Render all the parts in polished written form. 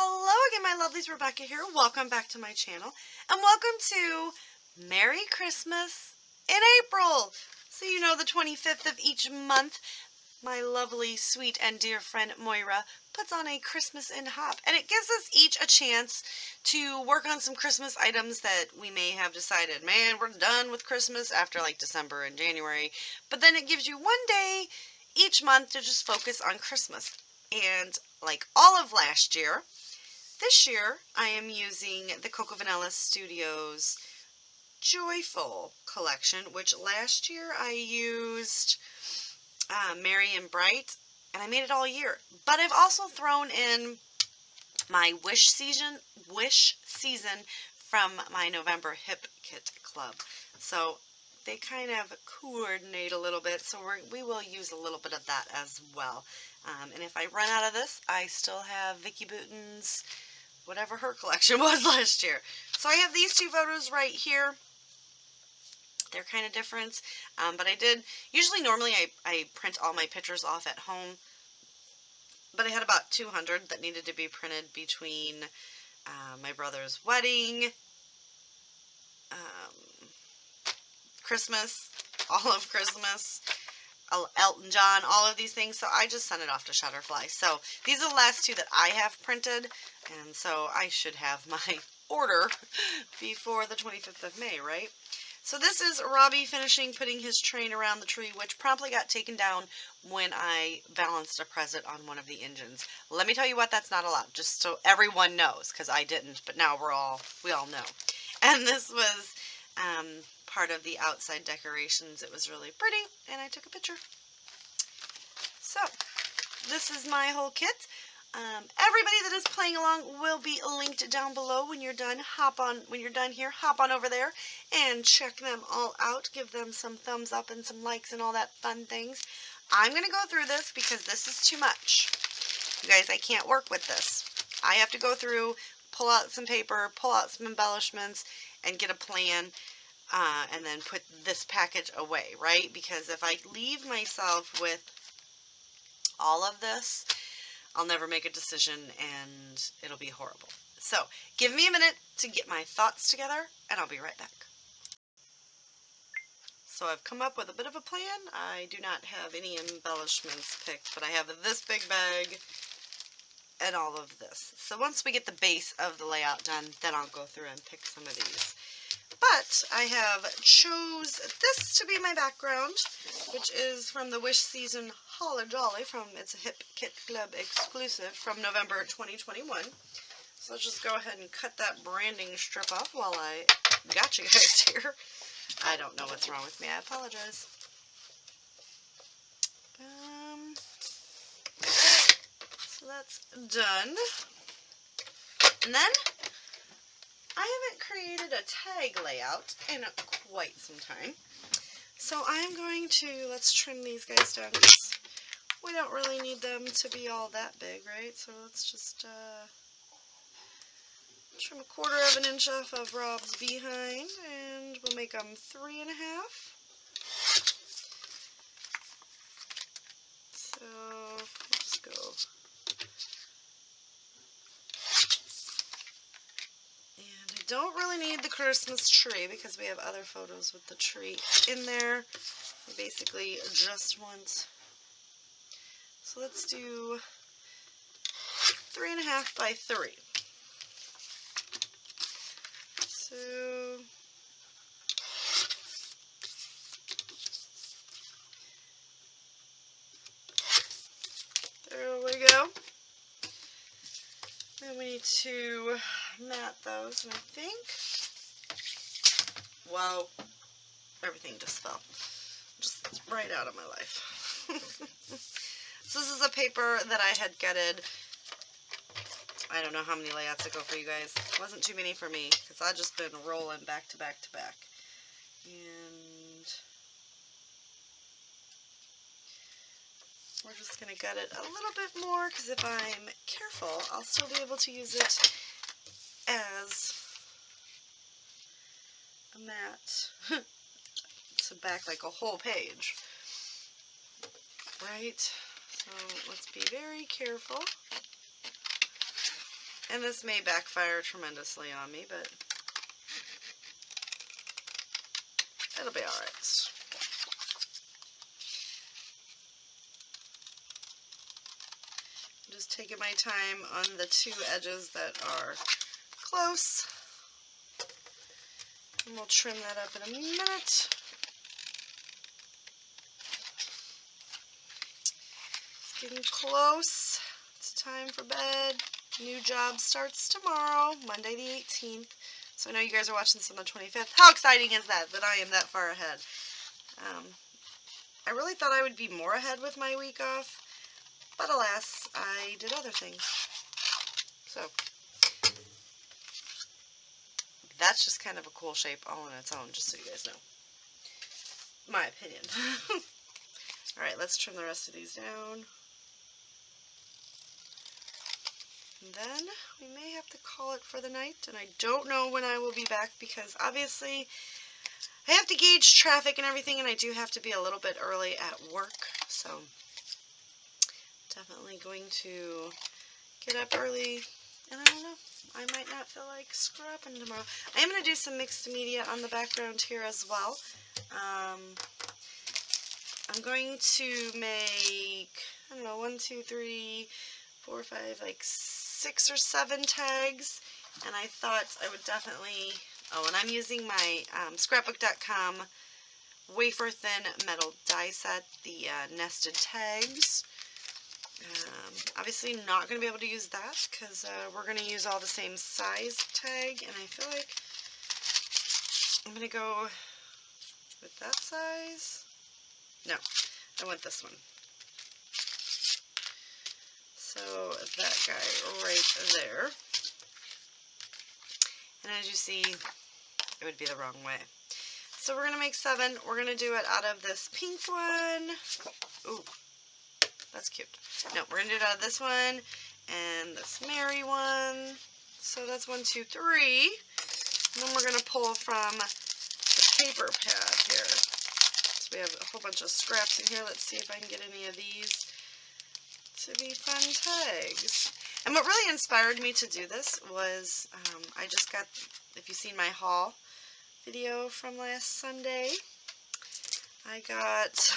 Hello again, my lovelies. Rebecca here. Welcome back to my channel. And welcome to Merry Christmas in April. So you know the 25th of each month, my lovely, sweet, and dear friend Moira puts on a Christmas in Hop. And it gives us each a chance to work on some Christmas items that we may have decided, man, we're done with Christmas after like December and January. But then it gives you one day each month to just focus on Christmas. And like all of last year, this year I am using the Coco Vanilla Studios Joyful collection, which last year I used Merry and Bright, and I made it all year. But I've also thrown in my Wish season from my November Hip Kit Club. So they kind of coordinate a little bit, so we will use a little bit of that as well. And if I run out of this, I still have Vicki Boutin's whatever her collection was last year. So I have these two photos right here. They're kind of different, but normally I print all my pictures off at home, but I had about 200 that needed to be printed between my brother's wedding, Christmas, all of Christmas, Elton John, all of these things, so I just sent it off to Shutterfly. So these are the last two that I have printed, and so I should have my order before the 25th of May, right? So this is Robbie finishing putting his train around the tree, which promptly got taken down when I balanced a present on one of the engines. Let me tell you what, that's not allowed, just so everyone knows, because I didn't, but now we all know. And this was part of the outside decorations. It was really pretty, and I took a picture. So this is my whole kit. Everybody that is playing along will be linked down below. When you're done, when you're done here, hop on over there and check them all out. Give them some thumbs up and some likes and all that fun things. I'm going to go through this because this is too much. You guys, I can't work with this. I have to go through, pull out some paper, pull out some embellishments, and get a plan, and then put this package away, right? Because if I leave myself with all of this, I'll never make a decision and it'll be horrible. So give me a minute to get my thoughts together and I'll be right back. So I've come up with a bit of a plan. I do not have any embellishments picked, but I have this big bag and all of this. So once we get the base of the layout done, then I'll go through and pick some of these. But I have chose this to be my background, which is from the Wish Season Holly Jolly. It's a Hip Kit Club exclusive from November 2021. So let's just go ahead and cut that branding strip off while I got you guys here. I don't know what's wrong with me. I apologize. So that's done. And then I haven't created a tag layout in quite some time. So I'm going to, let's trim these guys down because we don't really need them to be all that big, right? So let's just trim 1/4 of an inch off of Rob's behind, and we'll make them 3 1/2. So let's go. And I don't really need the Christmas tree because we have other photos with the tree in there. I basically just want, so let's do 3 1/2 by 3. So there we go. Then we need to mat those, and I think, wow, everything just fell. Just right out of my life. So this is a paper that I had gutted. I don't know how many layouts ago for you guys. It wasn't too many for me because I've just been rolling back to back to back. And we're just going to gut it a little bit more because if I'm careful, I'll still be able to use it as a mat to back like a whole page. Right? So let's be very careful. And this may backfire tremendously on me, but it'll be alright. I'm just taking my time on the two edges that are close. And we'll trim that up in a minute. It's getting close. It's time for bed. New job starts tomorrow, Monday the 18th. So I know you guys are watching this on the 25th. How exciting is that I am that far ahead? I really thought I would be more ahead with my week off, but alas, I did other things. So that's just kind of a cool shape all on its own, just so you guys know. My opinion. Alright, let's trim the rest of these down. And then we may have to call it for the night, and I don't know when I will be back because obviously I have to gauge traffic and everything, and I do have to be a little bit early at work, so definitely going to get up early, and I don't know, I might not feel like scrubbing tomorrow. I am going to do some mixed media on the background here as well. I'm going to make, I don't know, 1, 2, 3, 4, 5, like 6 or 7 tags, and I thought I would definitely, oh, and I'm using my scrapbook.com wafer thin metal die set, the nested tags. Obviously not going to be able to use that because we're going to use all the same size tag, and I feel like I'm going to go with that size. No, I want this one. So that guy right there. And as you see, it would be the wrong way. So we're going to make 7. We're going to do it out of this pink one. Ooh, that's cute. No, we're going to do it out of this one and this Mary one. So that's 1, 2, 3. And then we're going to pull from the paper pad here. So we have a whole bunch of scraps in here. Let's see if I can get any of these to be fun tags. And what really inspired me to do this was I just got, if you've seen my haul video from last Sunday, I got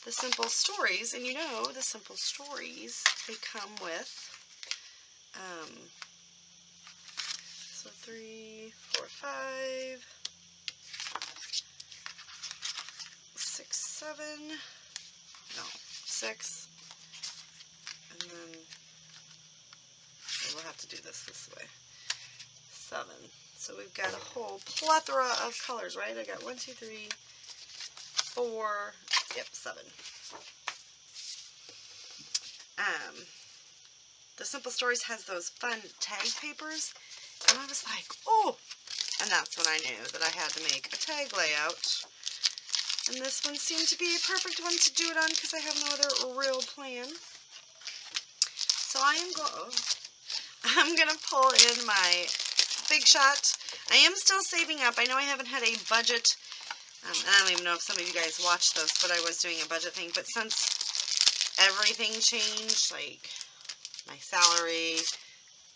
the Simple Stories, and you know the Simple Stories, they come with so 3, 4, 5, 6, 7, no, 6, and then we'll have to do this way, 7. So we've got a whole plethora of colors, right? I got 1, 2, 3, 4, yep, 7. The Simple Stories has those fun tag papers, and I was like, oh, and that's when I knew that I had to make a tag layout. And this one seemed to be a perfect one to do it on because I have no other real plan. So I'm gonna pull in my Big Shot. I am still saving up. I know I haven't had a budget, and I don't even know if some of you guys watched those, but I was doing a budget thing. But since everything changed, like my salary,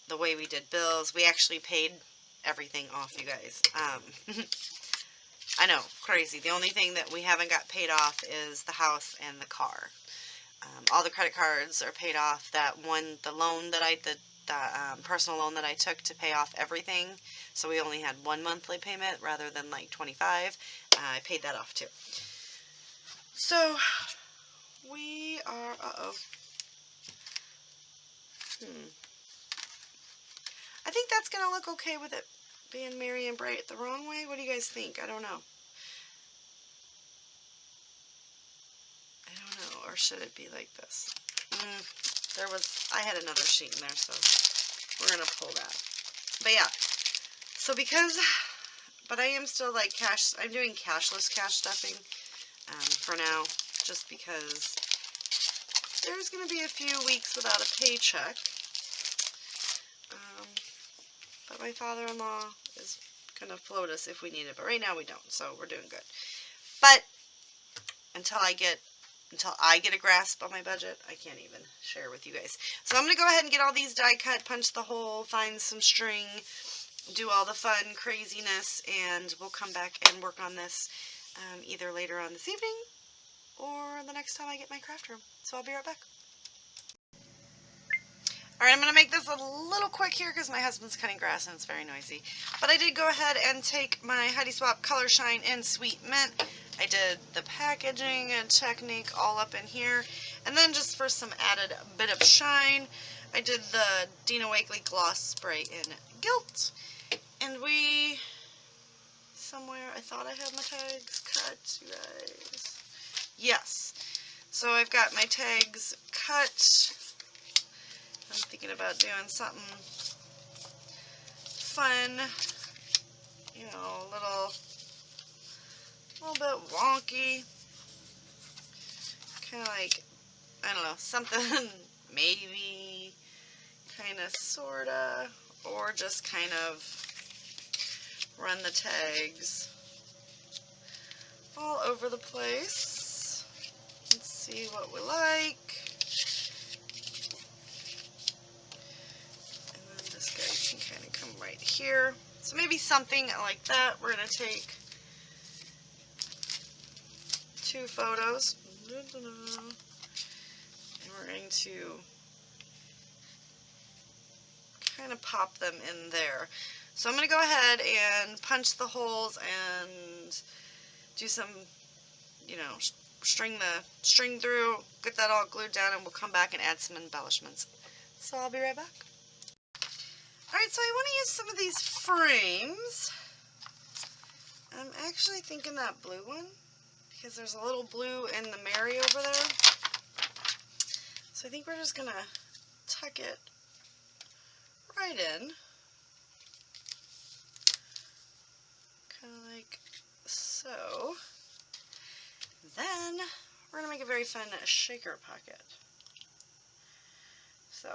the way we did bills, we actually paid everything off, you guys. I know, crazy. The only thing that we haven't got paid off is the house and the car. All the credit cards are paid off. That one, the loan that the personal loan that I took to pay off everything, so we only had 1 monthly payment rather than like 25. I paid that off too. So we are, I think that's going to look okay with it being merry and bright the wrong way. What do you guys think? I don't know. Or should it be like this? I had another sheet in there, so we're going to pull that. But yeah, so but I am still like I'm doing cashless cash stuffing for now, just because there's going to be a few weeks without a paycheck. But my father-in-law is going to float us if we need it, but right now we don't, so we're doing good. But until I get until I get a grasp on my budget, I can't even share with you guys. So I'm going to go ahead and get all these die cut, punch the hole, find some string, do all the fun craziness, and we'll come back and work on this either later on this evening or the next time I get my craft room. So I'll be right back. Alright, I'm going to make this a little quick here because my husband's cutting grass and it's very noisy. But I did go ahead and take my Heidi Swapp Color Shine in Sweet Mint. I did the packaging and technique all up in here. And then just for some added bit of shine, I did the Dina Wakley Gloss Spray in Gilt. And we, somewhere, I thought I had my tags cut, you guys. Yes. So I've got my tags cut. I'm thinking about doing something fun, you know, a little bit wonky, kind of like, I don't know, something maybe, kind of, sort of, or just kind of run the tags all over the place. Let's see what we like. Kind of come right here. So maybe something like that. We're going to take 2 photos. And we're going to kind of pop them in there. So I'm going to go ahead and punch the holes and do some, you know, string the string through, get that all glued down, and we'll come back and add some embellishments. So I'll be right back. Alright, so I want to use some of these frames. I'm actually thinking that blue one, because there's a little blue in the Mary over there. So I think we're just going to tuck it right in. Kind of like so. Then we're going to make a very fun shaker pocket. So.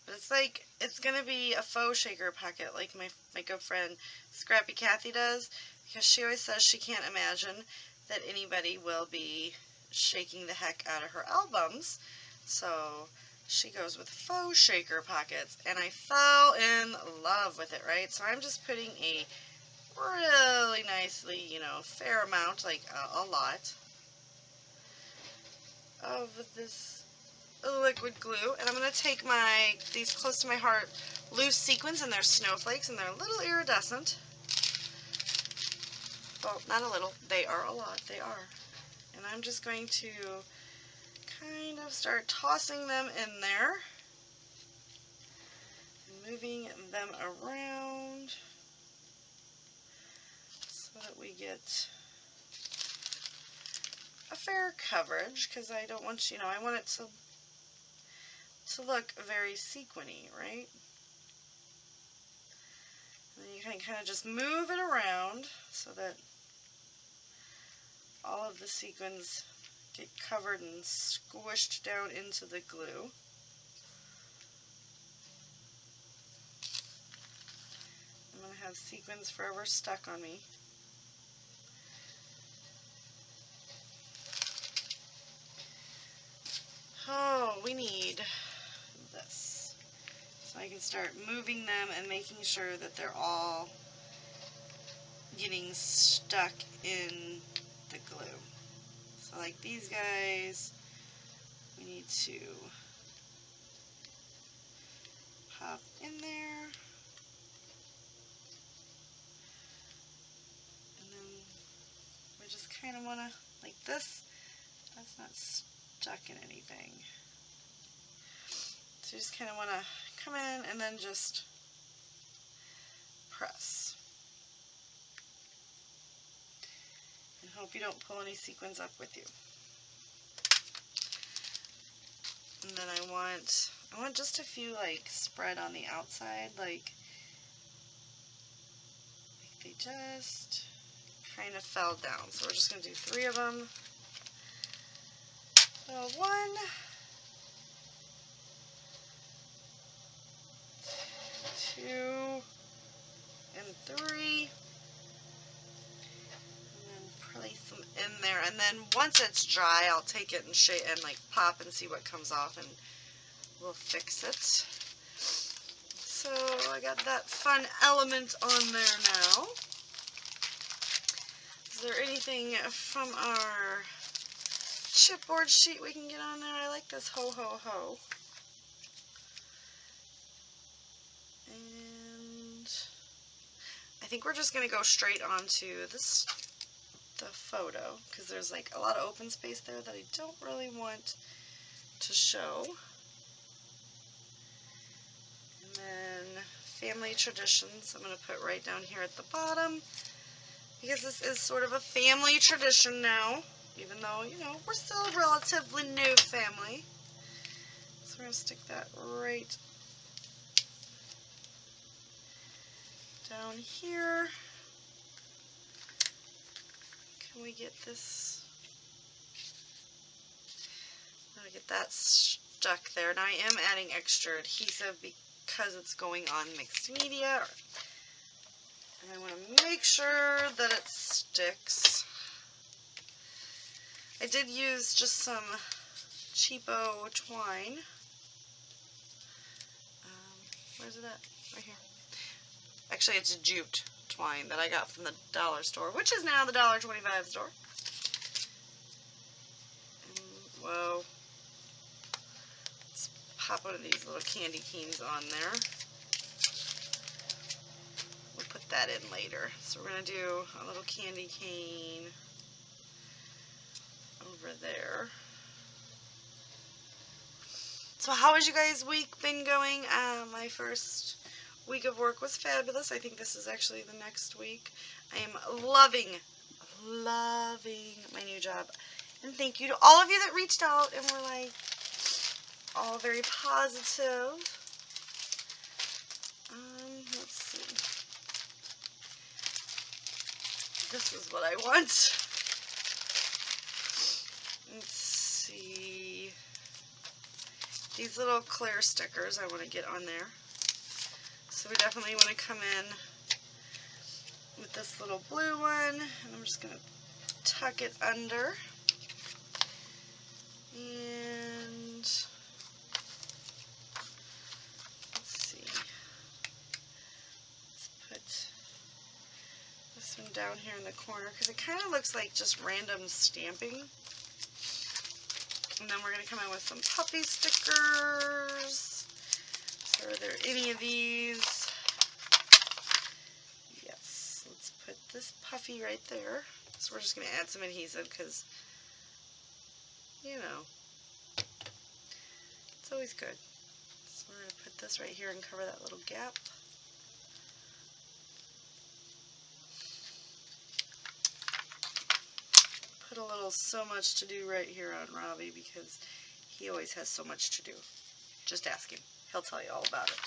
But it's like, it's going to be a faux shaker pocket like my good friend Scrappy Kathy does, because she always says she can't imagine that anybody will be shaking the heck out of her albums. So she goes with faux shaker pockets, and I fell in love with it, right? So I'm just putting a really nicely, you know, fair amount, like a lot of this liquid glue, and I'm going to take these close to my heart loose sequins, and they're snowflakes, and they're a little iridescent. Well, not a little, they are a lot, they are. And I'm just going to kind of start tossing them in there, moving them around so that we get a fair coverage, because I don't want, you know, I want it to look very sequiny, right? And then you can kind of just move it around so that all of the sequins get covered and squished down into the glue. I'm going to have sequins forever stuck on me. Oh, we need this. So I can start moving them and making sure that they're all getting stuck in the glue. So like these guys, we need to pop in there. And then we just kind of want to, like this, that's not stuck in anything. So you just kind of want to come in and then just press. And hope you don't pull any sequins up with you. And then I want just a few like spread on the outside, like they just kind of fell down. So we're just going to do 3 of them. 1, 2, and 3. And then place them in there, and then once it's dry, I'll take it and shake and like pop and see what comes off, and we'll fix it. So I got that fun element on there now. Is there anything from our chipboard sheet we can get on there? I like this ho ho ho. And I think we're just going to go straight onto this, the photo, because there's like a lot of open space there that I don't really want to show. And then family traditions I'm going to put right down here at the bottom, because this is sort of a family tradition now, even though, you know, we're still a relatively new family. So we're going to stick that right down here. Can we get this? I'm going to get that stuck there. Now I am adding extra adhesive because it's going on mixed media. And I want to make sure that it sticks. I did use just some cheapo twine. Where's it at? Right here. Actually, it's a jute twine that I got from the dollar store, which is now the $1.25 store. Whoa. Let's pop one of these little candy canes on there. We'll put that in later. So we're going to do a little candy cane over there. So how has you guys' week been going? My first week of work was fabulous. I think this is actually the next week. I am loving my new job. And thank you to all of you that reached out and were like all very positive. Let's see. This is what I want. Let's see. These little clear stickers I want to get on there. So we definitely want to come in with this little blue one, and I'm just going to tuck it under. And let's see. Let's put this one down here in the corner because it kind of looks like just random stamping. And then we're going to come in with some puffy stickers. So are there any of these? Yes. Let's put this puffy right there. So we're just going to add some adhesive because, you know, it's always good. So we're going to put this right here and cover that little gap. Put a little so much to do right here on Robbie because he always has so much to do. Just ask him. He'll tell you all about it.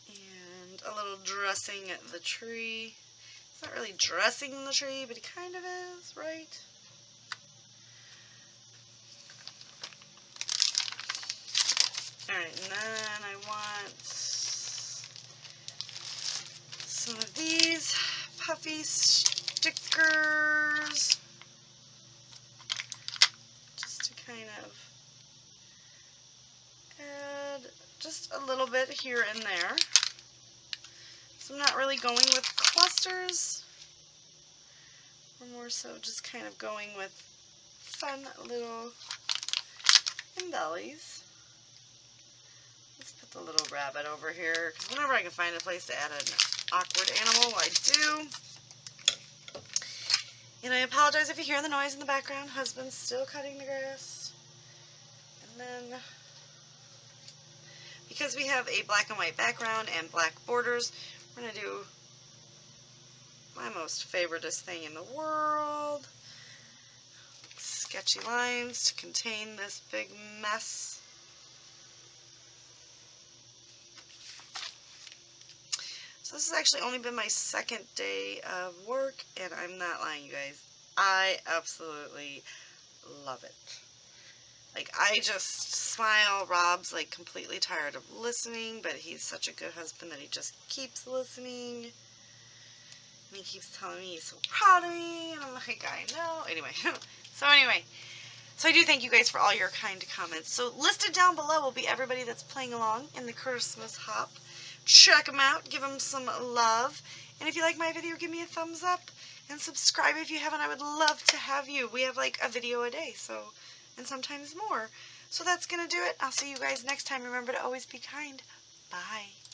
And a little dressing the tree. It's not really dressing the tree, but it kind of is, right? Alright, and then I want some of these puffy stickers. Just to kind of add just a little bit here and there. So I'm not really going with clusters. We're more so just kind of going with fun little embellies. Let's put the little rabbit over here, because whenever I can find a place to add an awkward animal, I do. And I apologize if you hear the noise in the background. Husband's still cutting the grass. And then, because we have a black and white background and black borders, we're going to do my most favoritist thing in the world. Sketchy lines to contain this big mess. So this has actually only been my second day of work, and I'm not lying, you guys. I absolutely love it. Like, I just smile. Rob's like completely tired of listening, but he's such a good husband that he just keeps listening. And he keeps telling me he's so proud of me, and I'm like, I know. Anyway, so I do thank you guys for all your kind comments. So listed down below will be everybody that's playing along in the Christmas Hop. Check them out, give them some love, and if you like my video, give me a thumbs up, and subscribe if you haven't. I would love to have you. We have like a video a day, so, and sometimes more. So that's going to do it. I'll see you guys next time. Remember to always be kind. Bye.